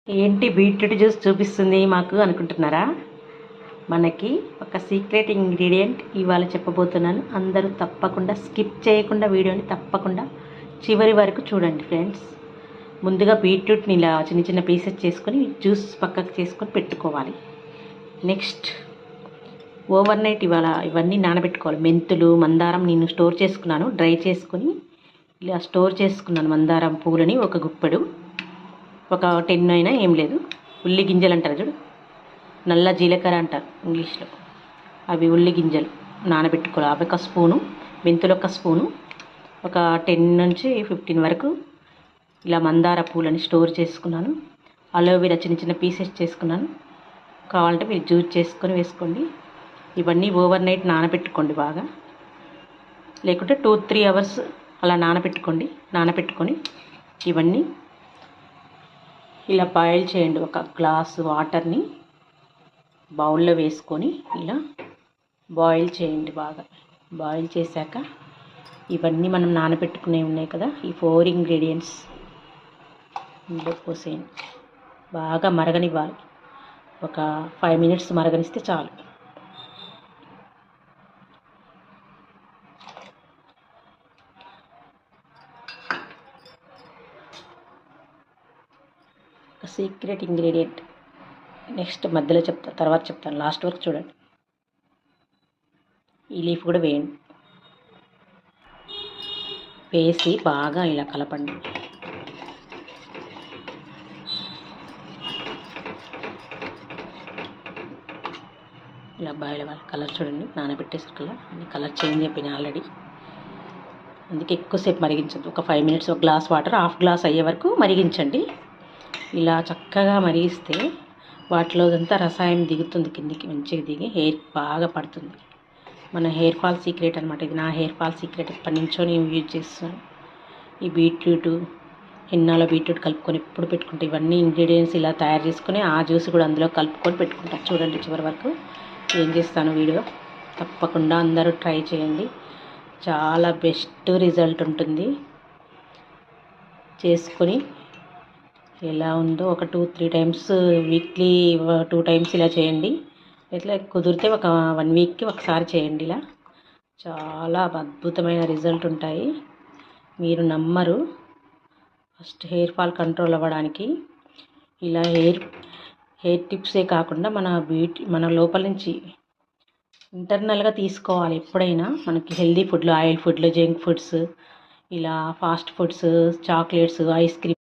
ఏంటి beetroot juice చూపిస్తుంది మాకు అనుకుంటున్నారా? మనకి ఒక సీక్రెట్ ఇంగ్రీడియంట్ ఇవాళ చెప్పబోతున్నాను. అందరూ తప్పకుండా స్కిప్ చేయకుండా వీడియోని తప్పకుండా చివరి వరకు చూడండి ఫ్రెండ్స్. ముందుగా బీట్రూట్ని ఇలా చిన్న చిన్న పీసెస్ చేసుకొని జ్యూస్ పక్కకు చేసుకొని పెట్టుకోవాలి. నెక్స్ట్ ఓవర్ నైట్ ఇవాళ ఇవన్నీ నానబెట్టుకోవాలి. మెంతులు, మందారం నేను స్టోర్ చేసుకున్నాను, డ్రై చేసుకొని ఇలా స్టోర్ చేసుకున్నాను. మందారం పూలని ఒక గుప్పెడు, ఒక 10 అయినా ఏం లేదు. ఉల్లి గింజలు అంటారు చూడు, నల్ల జీలకర్ర అంటారు ఇంగ్లీష్లో, అవి ఉల్లి గింజలు నానబెట్టుకోవాలి. అవి ఒక స్పూను, మెంతులు ఒక స్పూను, ఒక 10 నుంచి 15 వరకు ఇలా మందార పూలని స్టోర్ చేసుకున్నాను. అలోవెరా చిన్న చిన్న పీసెస్ చేసుకున్నాను. కావాలంటే మీరు జ్యూస్ చేసుకొని వేసుకోండి. ఇవన్నీ ఓవర్ నైట్ నానబెట్టుకోండి బాగా, లేకుంటే 2-3 అవర్స్ అలా నానబెట్టుకొని ఇవన్నీ ఇలా బాయిల్ చేయండి. ఒక గ్లాసు వాటర్ని బౌల్లో వేసుకొని ఇలా బాయిల్ చేయండి. బాగా బాయిల్ చేశాక ఇవన్నీ మనం నానబెట్టుకునే ఉన్నాయి కదా, ఈ 4 ఇంగ్రీడియంట్స్ ఇందులో పోసేయండి. బాగా మరగనివ్వాలి. ఒక 5 మినిట్స్ మరగనిస్తే చాలు. ఒక సీక్రెట్ ఇంగ్రీడియంట్ నెక్స్ట్ మధ్యలో తర్వాత చెప్తాను, లాస్ట్ వరకు చూడండి. ఈ లీఫ్ కూడా వేయండి. వేసి బాగా ఇలా కలపండి. ఇలా బాయిల్ అవ్వాలి. కలర్ చూడండి, నానబెట్టేసరికల్లా అన్ని కలర్ చేంజ్ అయిపోయినాయి ఆల్రెడీ. అందుకే ఎక్కువసేపు మరిగించద్దు. ఒక 5 మినిట్స్, ఒక గ్లాస్ వాటర్ హాఫ్ గ్లాస్ అయ్యే వరకు మరిగించండి. ఇలా చక్కగా మరిగిస్తే వాటిలో అంతా రసాయనం దిగుతుంది, కిందికి మంచిగా దిగి హెయిర్ బాగా పడుతుంది. మన హెయిర్ ఫాల్ సీక్రెట్ అనమాట ఇది. నా హెయిర్ ఫాల్ సీక్రెట్ ఎప్పటి నుంచో నేను యూజ్ చేస్తున్నాను. ఈ బీట్రూట్, హెన్నాలో బీట్రూట్ కలుపుకొని ఎప్పుడు పెట్టుకుంటే ఇవన్నీ ఇంగ్రీడియంట్స్ ఇలా తయారు చేసుకొని ఆ జ్యూస్ కూడా అందులో కలుపుకొని పెట్టుకుంటాను. చూడండి చివరి వరకు ఏం చేస్తాను వీడియో. తప్పకుండా అందరూ ట్రై చేయండి. చాలా బెస్ట్ రిజల్ట్ ఉంటుంది. చేసుకొని ఎలా ఉందో ఒక 2-3 టైమ్స్, వీక్లీ 2 టైమ్స్ ఇలా చేయండి. ఇట్లా కుదిరితే ఒక 1 వీక్కి ఒకసారి చేయండి. ఇలా చాలా అద్భుతమైన రిజల్ట్ ఉంటాయి, మీరు నమ్మరు. ఫస్ట్ హెయిర్ ఫాల్ కంట్రోల్ అవ్వడానికి ఇలా హెయిర్ టిప్సే కాకుండా మన లోపల నుంచి ఇంటర్నల్గా తీసుకోవాలి. ఎప్పుడైనా మనకి హెల్దీ ఫుడ్లో, ఆయిల్ ఫుడ్లో, జంక్ ఫుడ్స్, ఇలా fast foods, chocolates, ice cream